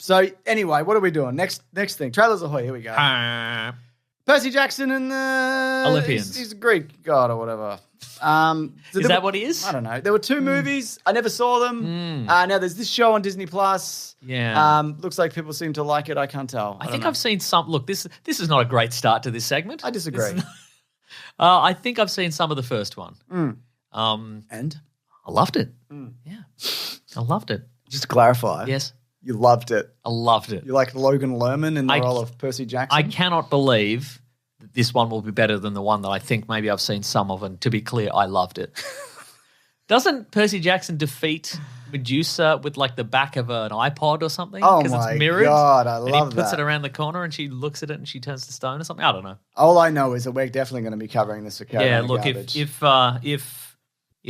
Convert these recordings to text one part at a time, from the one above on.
So anyway, what are we doing? Next thing. Trailers ahoy. Here we go. Percy Jackson and the Olympians. He's a Greek god or whatever. Is that what he is? I don't know. There were 2 movies. I never saw them. Now there's this show on Disney Plus. Yeah. Looks like people seem to like it. I can't tell. I think I've seen some. Look, this is not a great start to this segment. I disagree. I think I've seen some of the first one. And? I loved it. Yeah. I loved it. Just to clarify. Yes. You loved it. I loved it. You like Logan Lerman in the role of Percy Jackson? I cannot believe that this one will be better than the one that I think maybe I've seen some of, and to be clear, I loved it. Doesn't Percy Jackson defeat Medusa with like the back of an iPod or something? Oh because my it's mirrored, God, I and love he puts that. it around the corner and she looks at it and she turns to stone or something. I don't know. All I know is that we're definitely going to be covering this for Yeah, look, if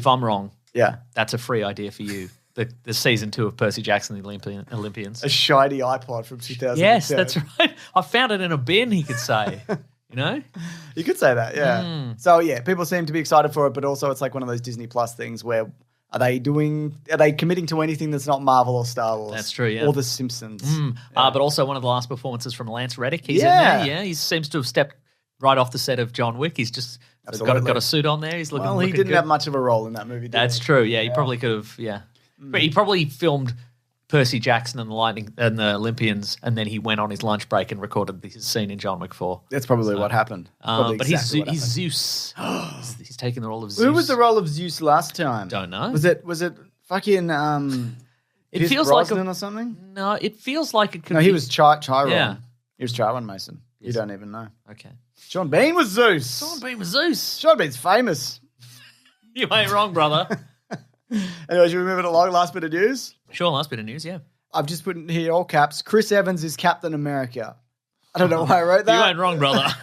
I'm wrong, that's a free idea for you. The season 2 of Percy Jackson, the Olympians. A shiny iPod from 2010. Yes, that's right. I found it in a bin, he could say. You know? You could say that, yeah. So, yeah, people seem to be excited for it, but also it's like one of those Disney Plus things where are they committing to anything that's not Marvel or Star Wars? That's true, yeah. Or The Simpsons. But also one of the last performances from Lance Reddick. He's in there, yeah. He seems to have stepped right off the set of John Wick. He's just got a suit on there. He's looking Well, he didn't good. have much of a role in that movie, did That's he? true, yeah. He probably could have, yeah. But he probably filmed Percy Jackson and the Olympians, and then he went on his lunch break and recorded his scene in John Wick 4. That's probably what happened. But he's Zeus. he's taking the role of Zeus. Who was the role of Zeus last time? Don't know. Was it fucking It Pierce feels Brosnan like or something? No, it feels like it could No, be. he was Chiron. Yeah. He was Chiron Mason. You don't even know. Okay. Sean Bean was Zeus. Sean Bean was Zeus. Sean Bean's famous. You ain't wrong, brother. Anyway, should we move it along? Last bit of news? Sure, last bit of news, yeah. I've just put in here all caps. Chris Evans is Captain America. I don't know why I wrote that. You ain't wrong, brother.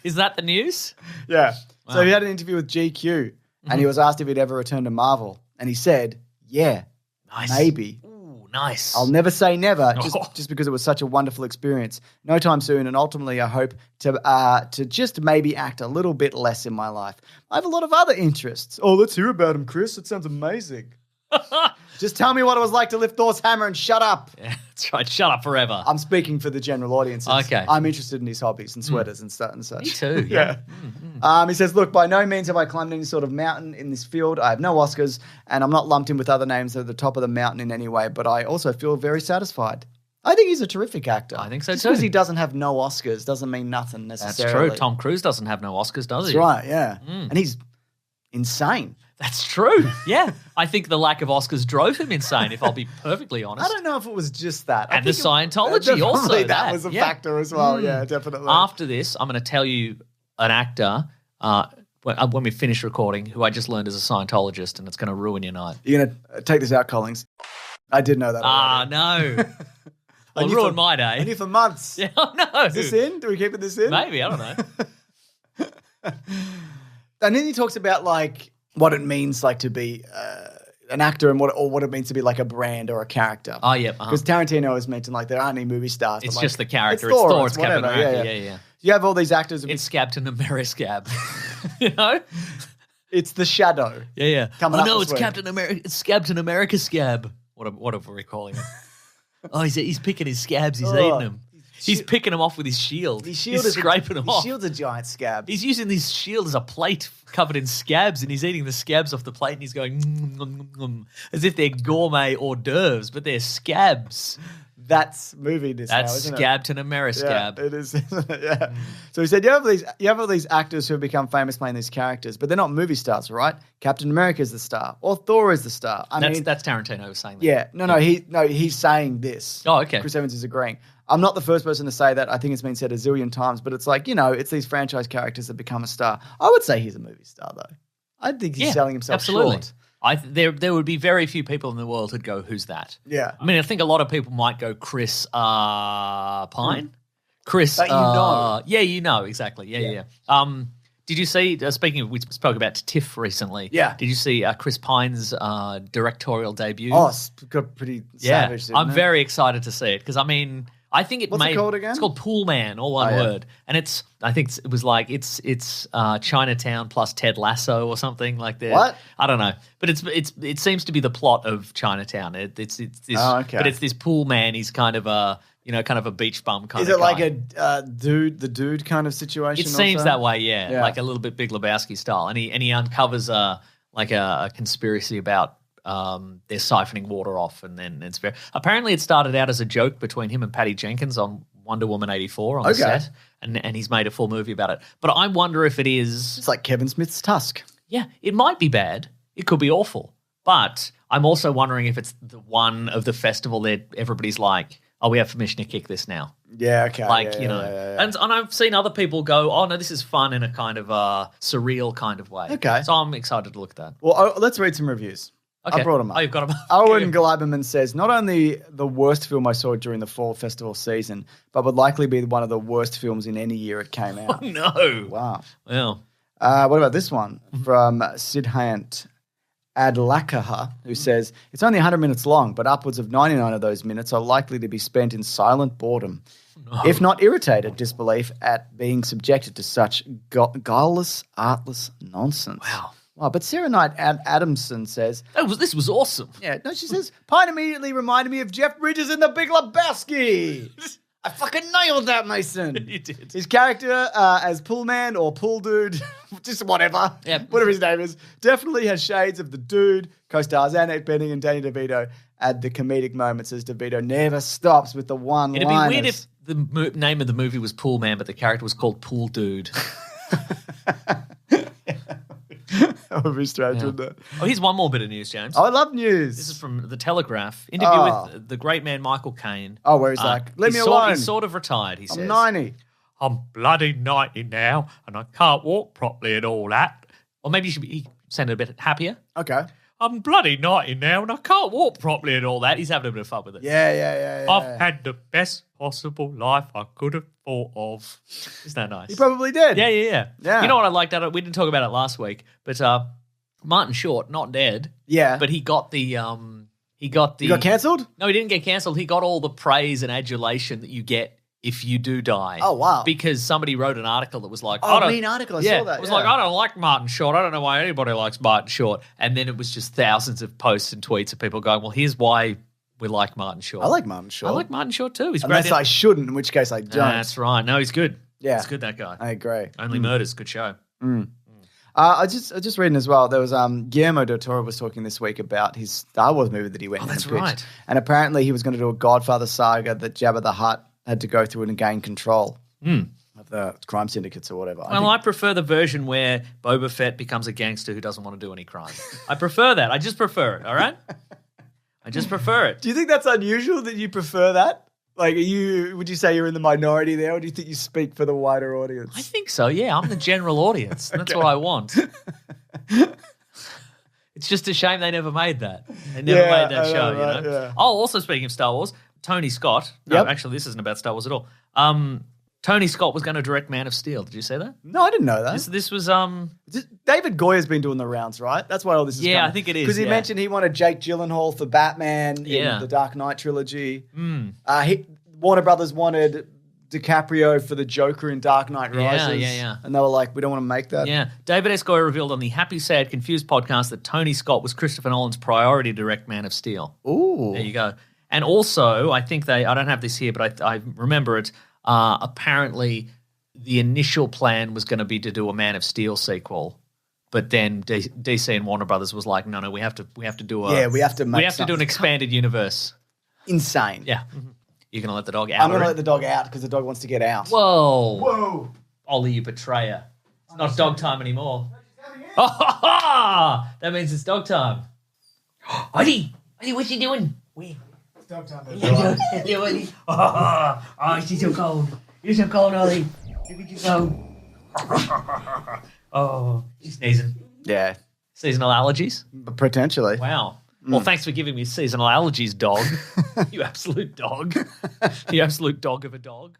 Is that the news? Yeah. Wow. So he had an interview with GQ and he was asked if he'd ever return to Marvel. And he said, yeah, Nice. maybe. Ooh, nice. I'll never say never, Oh. just because it was such a wonderful experience. No time soon, and ultimately I hope to just maybe act a little bit less in my life. I have a lot of other interests. Oh, let's hear about him, Chris. It sounds amazing. Just tell me what it was like to lift Thor's hammer and shut up. Yeah, that's right. Shut up forever. I'm speaking for the general audiences. Okay. I'm interested in his hobbies and sweaters and stuff and such. Me too, yeah. He says, look, by no means have I climbed any sort of mountain in this field. I have no Oscars, and I'm not lumped in with other names at the top of the mountain in any way, but I also feel very satisfied. I think he's a terrific actor. I think so Just too. because he doesn't have no Oscars doesn't mean nothing That's necessarily. true. Tom Cruise doesn't have no Oscars, does he? That's right, yeah. And he's insane. That's true. Yeah. I think the lack of Oscars drove him insane, if I'll be perfectly honest. I don't know if it was just that. I And the think Scientology also. definitely that was a yeah. factor as well. Yeah, definitely. After this, I'm going to tell you an actor when we finish recording who I just learned is a Scientologist, and it's going to ruin your night. You're going to take this out, Collings. I did know that already. No. I Well, knew ruined for- my day. I knew for months. Yeah, no. Is this in? Do we keep it this in? Maybe, I don't know. And then he talks about like what it means like to be an actor and what it means to be like a brand or a character. Oh, yeah. Because Tarantino has mentioned like there aren't any movie stars. It's but, just like, the character. It's Thor. It's Captain whatever. America. Yeah. You have all these actors. It's Scabton Ameriscab. You know? It's the shadow. Yeah. Coming up no, this it's week. Captain America. It's Scabton America Scab. What are we calling him? Oh, he's picking his scabs. He's eating them. He's picking them off with his shield. His He's scraping them off. His shield's a giant scab. He's using this shield as a plate covered in scabs, and he's eating the scabs off the plate, and he's going as if they're gourmet hors d'oeuvres, but they're scabs. That's movie this now, That's isn't it? Scabton Ameriscab. Yeah, it is. Isn't it? Yeah. So he said you have all these actors who have become famous playing these characters, but they're not movie stars, right? Captain America is the star, or Thor is the star. That's Tarantino saying that. Yeah. He's saying this. Oh, okay. Chris Evans is agreeing. I'm not the first person to say that. I think it's been said a zillion times, but it's like, it's these franchise characters that become a star. I would say he's a movie star, though. I think he's selling himself absolutely. short. There would be very few people in the world who'd go, who's that? Yeah. I mean, I think a lot of people might go Chris Pine. Chris. But you know. Yeah, you know, exactly. Yeah. Did you see, speaking of, we spoke about TIFF recently. Yeah. Did you see Chris Pine's directorial debut? Oh, it's got pretty savage. I'm very excited to see it because, I mean, I think it What's it called again? It's called Pool Man, all one word. And it's Chinatown plus Ted Lasso or something like that. What? I don't know. But it seems to be the plot of Chinatown. It's this but it's this pool man. He's kind of a beach bum kind of guy. Is it like a the dude kind of situation? It seems that way, yeah. Like a little bit Big Lebowski style. And he uncovers a conspiracy about they're siphoning water off, and then apparently it started out as a joke between him and Patty Jenkins on Wonder Woman 84 on the set, and he's made a full movie about it. But I wonder if it is... It's like Kevin Smith's Tusk. Yeah, it might be bad. It could be awful. But I'm also wondering if it's the one of the festival that everybody's like, oh, we have permission to kick this now. Yeah, okay. Yeah. And I've seen other people go, oh, no, this is fun in a kind of surreal kind of way. Okay. So I'm excited to look at that. Well, let's read some reviews. Okay. I brought them up. Oh, you've got them up. Owen Gleiberman says, not only the worst film I saw during the fall festival season, but would likely be one of the worst films in any year it came out. Oh, no. Wow. Well. What about this one from Siddhant Adlakaha, who says, it's only 100 minutes long, but upwards of 99 of those minutes are likely to be spent in silent boredom, if not irritated disbelief at being subjected to such guileless, artless nonsense. Wow, but Sarah Knight Adamson says... This was awesome. Yeah, no, she says, Pine immediately reminded me of Jeff Bridges in The Big Lebowski. I fucking nailed that, Mason. You did. His character as Pool Man or Pool Dude, just whatever, whatever his name is, definitely has shades of the dude. Co-stars Annette Bening and Danny DeVito add the comedic moments as DeVito never stops with the one-liners. It'd be weird if the name of the movie was Pool Man, but the character was called Pool Dude. That would be strange, wouldn't it? Oh, here's one more bit of news, James. Oh, I love news. This is from The Telegraph. Interview with the great man Michael Caine. Oh, where he's like, let me alone. He's sort of retired, he says. I'm 90. I'm bloody 90 now, and I can't walk properly and all that. Or maybe he sounded a bit happier. Okay. I'm bloody 90 now, and I can't walk properly and all that. He's having a bit of fun with it. Yeah. I've had the best possible life I could have thought of. Isn't that nice? He probably did. Yeah. You know what I liked out of it? We didn't talk about it last week, but Martin Short, not dead. Yeah. But he got the He got cancelled? No, he didn't get cancelled. He got all the praise and adulation that you get if you do die. Oh, wow. Because somebody wrote an article that was like... mean article. I saw that. It was like, I don't like Martin Short. I don't know why anybody likes Martin Short. And then it was just thousands of posts and tweets of people going, well, here's why we like Martin Short. I like Martin Short. I like Martin Short too. He's Unless great. I shouldn't, in which case I don't. That's right. No, he's good. Yeah. He's good, that guy. I agree. Only Murders, good show. I just reading as well. There was Guillermo del Toro was talking this week about his Star Wars movie that he went. Oh, that's and pitched. right. And apparently he was going to do a Godfather saga that Jabba the Hutt had to go through and gain control of the crime syndicates or whatever. Well, I prefer the version where Boba Fett becomes a gangster who doesn't want to do any crime. I prefer that. I just prefer it. All right. I just prefer it. Do you think that's unusual that you prefer that? Like, would you say you're in the minority there, or do you think you speak for the wider audience? I think so, yeah. I'm the general audience. That's what I want. It's just a shame they never made that. They never made that show, right, you know? Yeah. Oh, also speaking of Star Wars, Tony Scott. No, actually, this isn't about Star Wars at all. Tony Scott was going to direct Man of Steel. Did you see that? No, I didn't know that. This was... David Goyer's been doing the rounds, right? That's why all this is coming. I think it is. Because he mentioned he wanted Jake Gyllenhaal for Batman in the Dark Knight trilogy. Warner Brothers wanted DiCaprio for the Joker in Dark Knight Rises. Yeah. And they were like, we don't want to make that. Yeah. David S. Goyer revealed on the Happy, Sad, Confused podcast that Tony Scott was Christopher Nolan's priority to direct Man of Steel. Ooh. There you go. And also, I think I don't have this here, but I remember it, apparently the initial plan was going to be to do a Man of Steel sequel, but then DC and Warner Brothers was like, no, we have to do an expanded universe. Insane. Yeah. You're going to let the dog out? I'm going to let the dog out because the dog wants to get out. Whoa. Ollie, you betrayer. It's not dog time anymore. That means it's dog time. Ollie, what you doing? It's dog time. Hello, Ollie. Oh, she's so cold. You're so cold, Ollie. Look at you go. Oh, she's sneezing. Yeah. Seasonal allergies? Potentially. Wow. Well, thanks for giving me seasonal allergies, dog. You absolute dog. You absolute dog of a dog.